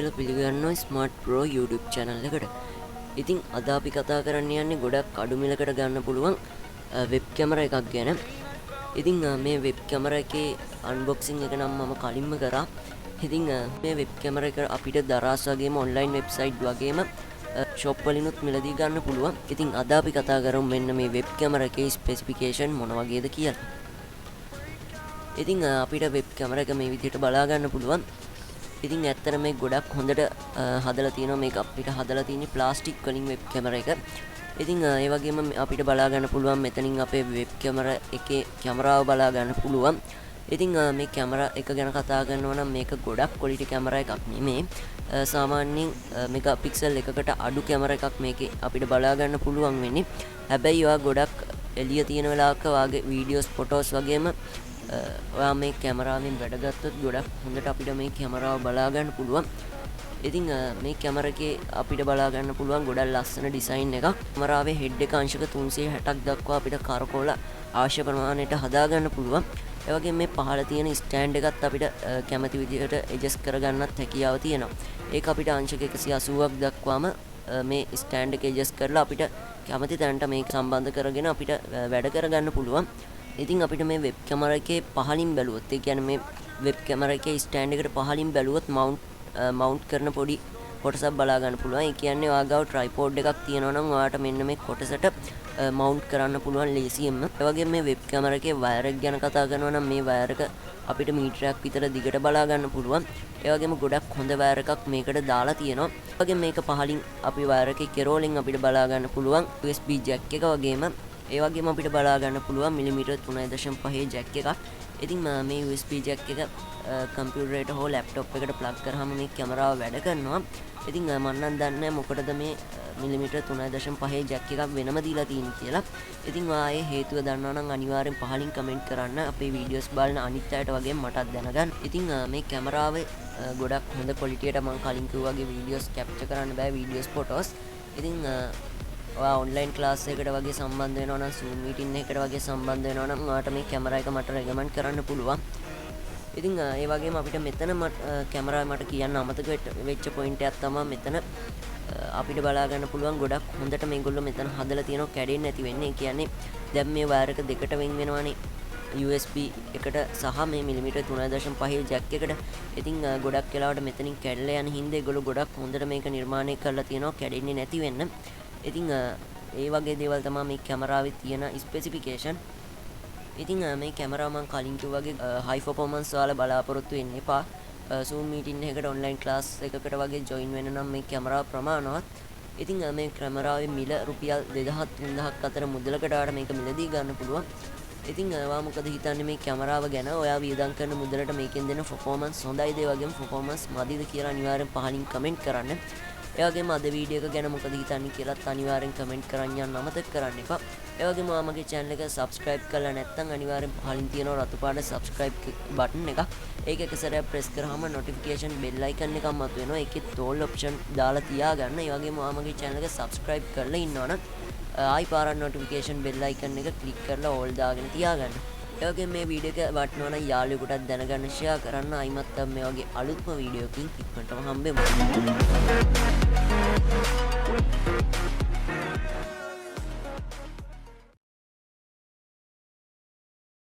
කියලා පිළිගන්නවා smartbrolk YouTube channel එකට. ඉතින් අද අපි කතා කරන්න යන්නේ ගොඩක් අඩු මිලකට ගන්න පුළුවන් වෙබ් කැමරා එකක් ගැන. ඉතින් මේ වෙබ් කැමරා එකේ unboxing එක නම් මම කලින්ම කරා. ඉතින් මේ වෙබ් කැමරා එක අපිට දරාස් වගේම online website වගේම shop වලිනුත් මිලදී ගන්න පුළුවන්. ඉතින් අද අපි කතා කරමු මෙන්න මේ වෙබ් කැමරා එකේ specification මොන වගේද කියලා. ඉතින් අපිට වෙබ් කැමරා එක මේ විදිහට බලා ගන්න පුළුවන්. ඉතින් ඇත්තට මේ ගොඩක් හොඳට හදලා තියෙනවා. මේක අපිට හදලා තියෙන්නේ ප්ලාස්ටික් වලින් වෙබ් කැමරා එක. ඉතින් ඒ වගේම අපිට බලා ගන්න පුළුවන් මෙතනින් අපේ වෙබ් කැමරා එකේ කැමරාව බලා ගන්න පුළුවන්. ඉතින් මේ කැමරා එක ගැන කතා කරනවා නම් මේක ගොඩක් ක්වොලිටි කැමරා එකක් නෙමෙයි. සාමාන්‍යයෙන් මෙගාපික්සල් එකකට අඩු කැමරා එකක් මේකේ අපිට බලා ගන්න පුළුවන් වෙන්නේ. හැබැයි ඒවා ගොඩක් එළිය තියෙන වෙලාවක වාගේ වීඩියෝස් ෆොටෝස් වගේම ඔයා මේ කැමරාවෙන් වැඩ ගත්තොත් ගොඩක් හොඳට අපිට මේ කැමරාව බලා ගන්න පුළුවන්. ඉතින් මේ කැමරා එකේ අපිට බලා ගන්න පුළුවන් ගොඩක් ලස්සන ඩිසයින් එකක්. කැමරාවේ හෙඩ් එක අංශක 360ක් දක්වා අපිට කරකෝල අවශ්‍ය ප්‍රමාණයට හදා ගන්න පුළුවන්. ඒ වගේම මේ පහළ තියෙන ස්ටෑන්ඩ් එකත් අපිට කැමති විදිහට ඇඩ්ජස්ට් කරගන්නත් හැකියාව තියෙනවා. ඒක අපිට අංශක 180ක් දක්වාම මේ ස්ටෑන්ඩ් එක ඇඩ්ජස්ට් කරලා අපිට කැමති තැනට මේක සම්බන්ධ කරගෙන අපිට වැඩ කරගන්න පුළුවන්. ඉතින් අපිට මේ වෙබ් කැමරා එකේ පහලින් බැලුවොත් ඒ කියන්නේ මේ වෙබ් කැමරා එකේ ස්ටෑන්ඩ් එකට පහලින් බැලුවොත් මවුන්ට් කරන පොඩි කොටසක් බලා ගන්න පුළුවන්. ඒ කියන්නේ ඔයා ගාව ට්‍රයිපෝඩ් එකක් තියෙනවා නම් ඔයාට මෙන්න මේ කොටසට මවුන්ට් කරන්න පුළුවන් ලේසියෙන්ම. ඒ වගේම මේ වෙබ් කැමරා එකේ වයර් එක ගැන කතා කරනවා නම් මේ වයර් එක අපිට මීටරයක් විතර දිගට බලා ගන්න පුළුවන්. ඒ වගේම ගොඩක් හොඳ වයර් එකක් මේකට දාලා තියෙනවා. ඒ වගේම මේක පහලින් අපි වයර් එකේ කෙරෝලෙන් අපිට බලා ගන්න පුළුවන් USB jack එක වගේම ඒ වගේම අපිට බලා ගන්න පුළුවන් මිලිමීටර් 3.5 ජැක් එකක්. ඉතින් මේ USB jack එක කම්පියුටරේට හෝ ලැප්ටොප් එකට ප්ලග් කරාම මේ කැමරාව වැඩ කරනවා. ඉතින් මම නම් දන්නේ මොකටද මේ මිලිමීටර් 3.5 ජැක් එකක් වෙනම දීලා තියෙන්නේ කියලා. ඉතින් ඔයාගේ හේතුව දන්නවා නම් අනිවාර්යෙන් පහලින් කමෙන්ට් කරන්න. අපේ වීඩියෝස් බලන අනිත් අයට වගේ මටත් දැනගන්න. ඉතින් මේ කැමරාවේ ගොඩක් හොඳ ක්වොලිටියට මම කලින් කිව්වා වගේ වීඩියෝස් කැප්චර් කරන්න බෑ වීඩියෝස් ෆොටෝස්. ඉතින් ඔයා ඔන්ලයින් ක්ලාස් එකකට වගේ සම්බන්ධ වෙනවා නම් Zoom meeting එකකට වගේ සම්බන්ධ වෙනවා නම් ඔයාට මේ කැමරා එක මට රෙකමන්ඩ් කරන්න පුළුවන්. ඉතින් ඒ වගේම අපිට මෙතන කැමරාව මට කියන්න අමතක වෙච්ච පොයින්ට් එකක් තමයි මෙතන අපිට බලා ගන්න පුළුවන් ගොඩක් හොඳට මේගොල්ලෝ මෙතන හදලා තියෙනවා කැඩෙන්නේ නැති වෙන්නේ. ඒ කියන්නේ දැන් මේ වයර් එක දෙකට වෙන් වෙනවානේ USB එකට සහ මේ මිලිමීටර් 3.5 ජැක් එකට. ඉතින් ගොඩක් වෙලාවට මෙතනින් කැඩලා යන හින්දා ඒගොල්ලෝ ගොඩක් හොඳට මේක නිර්මාණය කරලා තියෙනවා කැඩෙන්නේ නැති වෙන්න. ඉතින් ඒ වගේ දේවල් තමයි මේ කැමරාවේ තියෙන ස්පෙસિෆිකේෂන්. ඉතින් මේ කැමරාව මම කලින් කිව්වා වගේ හයි පර්ෆෝමන්ස් වල බලාපොරොත්තු වෙන්න එපා. Zoom meeting එකකට ඔන්ලයින් ක්ලාස් එකකට වගේ ජොයින් වෙන්න නම් මේ කැමරාව ප්‍රමාණවත්. ඉතින් මේ කැමරාවේ මිල රුපියල් 2000-3000ක් අතර මුදලකට ආට මේක මිලදී ගන්න පුළුවන්. ඉතින් ඔයා මොකද හිතන්නේ මේ කැමරාව ගැන? ඔයා වියදම් කරන මුදලට මේකෙන් දෙන පර්ෆෝමන්ස් හොඳයිද? ඒ වගේම පර්ෆෝමන්ස් මදිද කියලා අනිවාර්යෙන් පහලින් කමෙන්ට් කරන්න. ඒ වගේම අද වීඩියෝ එක ගැන මොකද හිතන්නේ කියලාත් අනිවාර්යෙන් කමෙන්ට් කරන්න යන්න අමතක කරන්න එපා. ඒ වගේම ඔයාමගේ channel එක subscribe කරලා නැත්නම් අනිවාර්යෙන් පහලින් තියෙන රතු පාට subscribe button එකක්. ඒක එක සැරයක් press කරාම notification bell icon එකක් මතුවෙනවා. ඒකෙත් all option දාලා තියාගන්න. ඒ වගේම ඔයාමගේ channel එක subscribe කරලා ඉන්නවනම් ආයි පාරක් notification bell icon එක click කරලා all දාගෙන තියාගන්න. ඒ වගේම මේ වීඩියෝ එක වටිනවා නම් යාළුවෙකුටත් දැනගන්න share කරන්න. ආයිමත් මේ වගේ අලුත්ම වීඩියෝ එකකින් ඉක්මනටම හම්බෙමු.